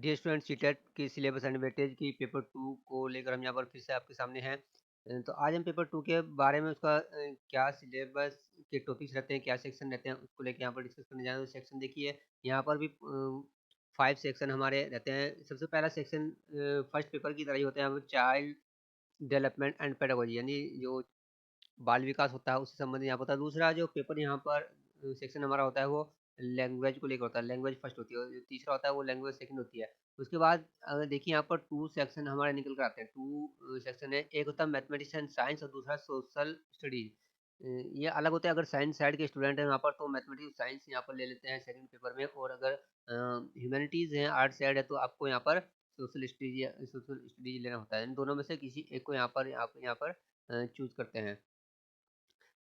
Dear student, CTET की syllabus and weightage की paper 2 को लेकर हम यहाँ पर फिर से आपके सामने हैं। तो आज हम पेपर 2 के बारे में उसका क्या सिलेबस के टॉपिक्स रहते हैं, क्या सेक्शन रहते हैं, उसको लेकर यहाँ पर डिस्कस करने जा रहे हैं। सेक्शन देखिए, यहाँ पर भी 5 सेक्शन हमारे रहते हैं। सबसे पहला सेक्शन फर्स्ट पेपर की तरह ही होता है, यहाँ पर चाइल्ड डेवलपमेंट एंड पेडागोजी, यानी जो बाल विकास होता है उससे संबंधित यहाँ पर होता है। दूसरा जो पेपर यहाँ पर सेक्शन हमारा होता है वो लैंग्वेज को लेकर होता है, लैंग्वेज फर्स्ट होती है, और जो तीसरा होता है वो लैंग्वेज सेकंड होती है। उसके बाद अगर देखिए यहाँ पर 2 सेक्शन हमारे निकल कर आते हैं। 2 सेक्शन है, एक होता है मैथमेटिक्स एंड साइंस और दूसरा सोशल स्टडीज। ये अलग होते हैं। अगर साइंस साइड के स्टूडेंट हैं यहाँ पर तो मैथमेटिक्स साइंस यहाँ पर ले लेते हैं सेकंड पेपर में, और अगर ह्यूमैनिटीज हैं, आर्ट साइड है, तो आपको यहाँ पर सोशल स्टडीज लेना होता है। इन दोनों में से किसी एक को यहाँ पर चूज करते हैं।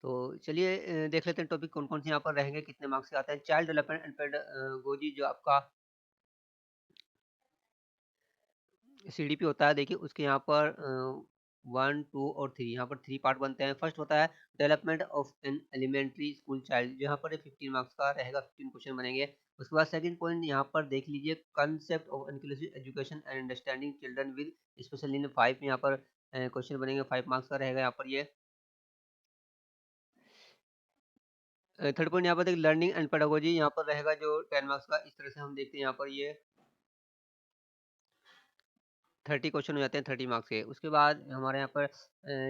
तो चलिए देख लेते हैं टॉपिक कौन कौन से यहाँ पर रहेंगे, कितने मार्क्स के आते हैं। चाइल्ड डेवलपमेंट एंड पेडागोजी जो आपका सीडीपी होता है, देखिए उसके यहाँ पर 1, 2 और 3, यहाँ पर 3 पार्ट बनते हैं। फर्स्ट होता है development of an elementary school child, जहाँ पर 15 मार्क्स का रहेगा, 15 क्वेश्चन बनेंगे। उसके बाद सेकंड पॉइंट यहाँ पर देख लीजिए, concept of inclusive education and understanding children with special need, 5 यहाँ पर क्वेश्चन बनेंगे, 5 मार्क्स का रहेगा यहाँ पर ये। थर्ड पॉइंट यहाँ पर देखिए, लर्निंग एंड पेडागोजी, यहाँ पर रहेगा जो 10 मार्क्स का। इस तरह से हम देखते हैं यहाँ पर ये 30 क्वेश्चन हो जाते हैं 30 मार्क्स के। उसके बाद हमारे यहाँ पर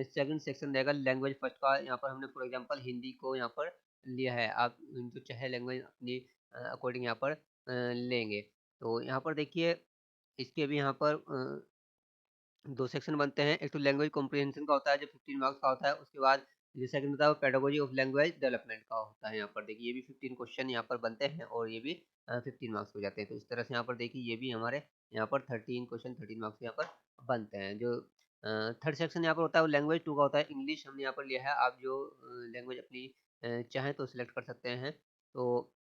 सेकंड सेक्शन रहेगा लैंग्वेज फर्स्ट का। यहाँ पर हमने फॉर एग्जांपल हिंदी को यहाँ पर लिया है, आप जो चाहे लैंग्वेज अपनी अकॉर्डिंग यहाँ पर लेंगे। तो यहाँ पर देखिए, इसके भी यहाँ पर 2 सेक्शन बनते हैं। एक तो लैंग्वेज कॉम्प्रिहेंशन का होता है जो 15 मार्क्स का होता है। उसके बाद जो सेकंड होता है वो पेडागोजी ऑफ लैंग्वेज डेवलपमेंट का होता है। यहाँ पर देखिए ये भी 15 क्वेश्चन यहाँ पर बनते हैं और ये भी 15 मार्क्स हो जाते हैं। तो इस तरह से यहाँ पर देखिए ये भी हमारे यहाँ पर 13 क्वेश्चन 13 मार्क्स यहाँ पर बनते हैं। जो थर्ड सेक्शन यहाँ पर होता है वो लैंग्वेज 2 का होता है। इंग्लिश हमने यहाँ पर लिया है, आप जो लैंग्वेज अपनी चाहें तो सिलेक्ट कर सकते हैं। तो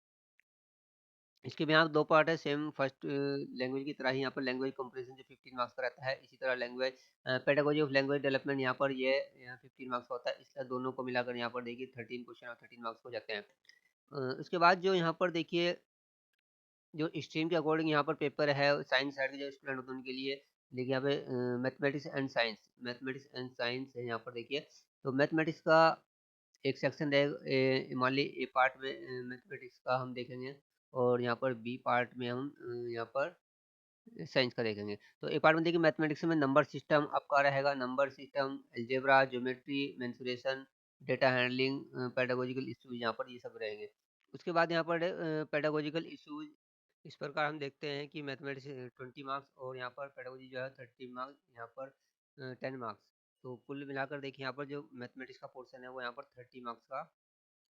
इसके भी यहाँ 2 पार्ट है, सेम फर्स्ट लैंग्वेज की तरह ही। यहाँ पर लैंग्वेज कंप्रिहेंशन जो 15 मार्क्स का रहता है, इसी तरह language pedagogy of language development यहाँ पर ये 15 मार्क्स का होता है। इसका दोनों को मिलाकर यहाँ पर देखिए 13 क्वेश्चन और 13 मार्क्स हो जाते हैं। उसके बाद जो यहाँ पर देखिए, जो स्ट्रीम के अकॉर्डिंग यहाँ पर पेपर है, साइंस साइड के जो स्टूडेंट होते हैं उनके लिए देखिए यहाँ पे मैथमेटिक्स एंड साइंस है। यहाँ पर देखिए, तो मैथमेटिक्स का एक सेक्शन रहेगा, मान ली ए पार्ट में मैथमेटिक्स का हम देखेंगे, और यहाँ पर बी पार्ट में हम यहाँ पर साइंस का देखेंगे। तो एक पार्ट में देखिए मैथमेटिक्स में नंबर सिस्टम आपका रहेगा, number system, algebra, geometry, mensuration, data handling, pedagogical issues, यहाँ पर ये सब रहेंगे। उसके बाद यहाँ पर पेडागोजिकल इश्यूज, इस प्रकार हम देखते हैं कि मैथमेटिक्स 20 मार्क्स और यहाँ पर पेडागोजी जो है 30 मार्क्स, यहाँ पर 10 मार्क्स। तो कुल मिलाकर देखिए यहाँ पर जो मैथमेटिक्स का पोर्शन है वो यहाँ पर 30 मार्क्स का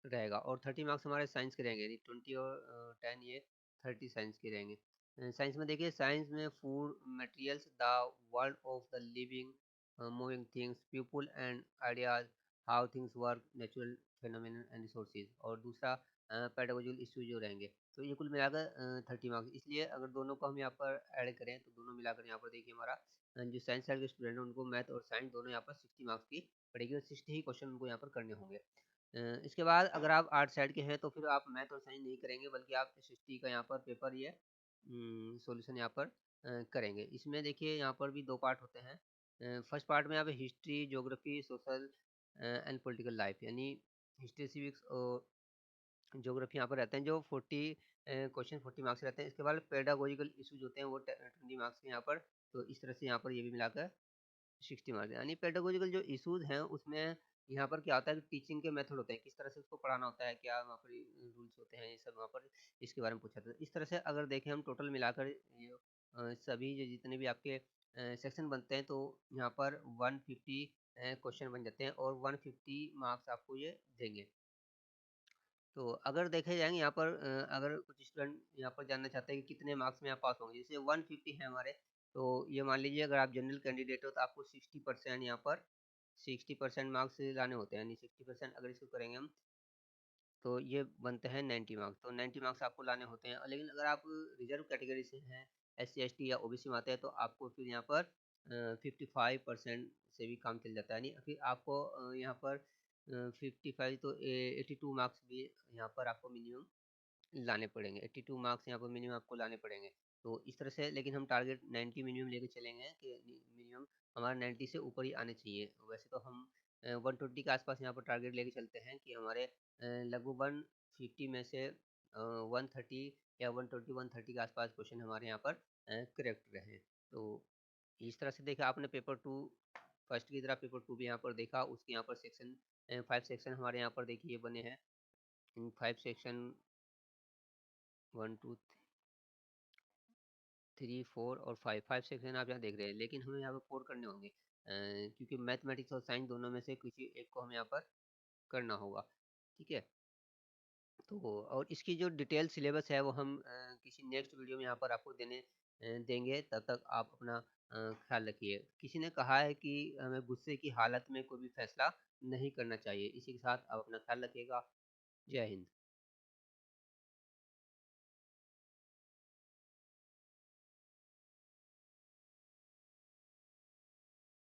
रहेगा, और 30 मार्क्स हमारे साइंस के रहेंगे, यानी 20 और 10 ये 30 साइंस के रहेंगे। साइंस में देखिए, साइंस में food materials, the world of the living moving things, people and ideas, how things work, natural phenomenon and resources, और दूसरा पेडागोजिकल इशू जो रहेंगे। तो ये कुल मिलाकर 30 मार्क्स। इसलिए अगर दोनों को हम यहाँ पर ऐड करें तो दोनों मिलाकर यहाँ पर देखिए हमारा जो साइंस साइड के स्टूडेंट हैं उनको मैथ और साइंस दोनों यहाँ पर 60 मार्क्स की पड़ेगी, और 60 ही क्वेश्चन उनको यहाँ पर करने होंगे। इसके बाद अगर आप आर्ट साइड के हैं तो फिर आप मैथ और साइंस नहीं करेंगे, बल्कि आप हिस्ट्री का यहाँ पर पेपर ये सॉल्यूशन यहाँ पर करेंगे। इसमें देखिए यहाँ पर भी 2 पार्ट होते हैं। फर्स्ट पार्ट में यहाँ पे history, geography, social and political life, यानी हिस्ट्री, सिविक्स और ज्योग्राफी यहाँ पर रहते हैं, जो 40 क्वेश्चन 40 मार्क्स रहते हैं। इसके बाद पेडागोजिकल इश्यूज होते हैं वो 20 मार्क्स के यहाँ पर। तो इस तरह से यहाँ पर ये भी मिलाकर 60 मार्क्स, यानी पेडागोजिकल जो इश्यूज हैं उसमें यहाँ पर क्या होता है कि टीचिंग के मेथड होते हैं, किस तरह से उसको पढ़ाना होता है, क्या वहाँ पर रूल्स होते हैं, ये सब वहाँ पर इसके बारे में पूछा था। इस तरह से अगर देखें हम टोटल मिलाकर ये सभी जो जितने भी आपके सेक्शन बनते हैं, तो यहाँ पर 150 क्वेश्चन बन जाते हैं, और 150 मार्क्स आपको ये देंगे। तो अगर देखे जाएंगे यहाँ पर अगर कुछ स्टूडेंट यहाँ पर जानना चाहते हैं कि कितने मार्क्स में आप पास होंगे, जैसे 150 है हमारे, तो ये मान लीजिए अगर आप जनरल कैंडिडेट हो तो आपको 60% यहाँ पर 60% मार्क्स लाने होते हैं, यानी 60% अगर इसको करेंगे हम तो ये बनते हैं 90 मार्क्स। तो 90 मार्क्स आपको लाने होते हैं। लेकिन अगर आप रिजर्व कैटेगरी से हैं, SC ST या OBC में आते हैं, तो आपको फिर यहाँ पर 55% से भी काम चल जाता है, यानी फिर आपको यहाँ पर 55 तो 82 मार्क्स भी यहाँ पर आपको मिनिमम लाने पड़ेंगे। 82 मार्क्स यहाँ पर मिनिमम आपको लाने पड़ेंगे। तो इस तरह से लेकिन हम टारगेट 90 मिनिमम लेके चलेंगे कि मिनिमम हमारा 90 से ऊपर ही आने चाहिए। वैसे तो हम 120 के आसपास यहाँ पर टारगेट लेके चलते हैं कि हमारे लगभग 150 में से 130 या 120 130 के आसपास क्वेश्चन हमारे यहाँ पर करेक्ट रहे। तो इस तरह से देखा आपने पेपर टू फर्स्ट की तरह पेपर टू भी यहाँ पर देखा, उसके यहाँ पर सेक्शन 5 सेक्शन हमारे यहाँ पर देखिए बने हैं। इन 5 सेक्शन 1 2 3 4 और 5 5 सेक्शन आप यहाँ देख रहे हैं, लेकिन हमें यहाँ पर 4 करने होंगे क्योंकि मैथमेटिक्स और साइंस दोनों में से किसी एक को हमें यहाँ पर करना होगा। ठीक है, तो और इसकी जो डिटेल सिलेबस है वो हम किसी नेक्स्ट वीडियो में यहाँ पर आपको देंगे। तब तक आप अपना ख्याल रखिए। किसी ने कहा है कि हमें गुस्से की हालत में कोई भी फैसला नहीं करना चाहिए। इसी के साथ आप अपना ख्याल रखिएगा। जय हिंद।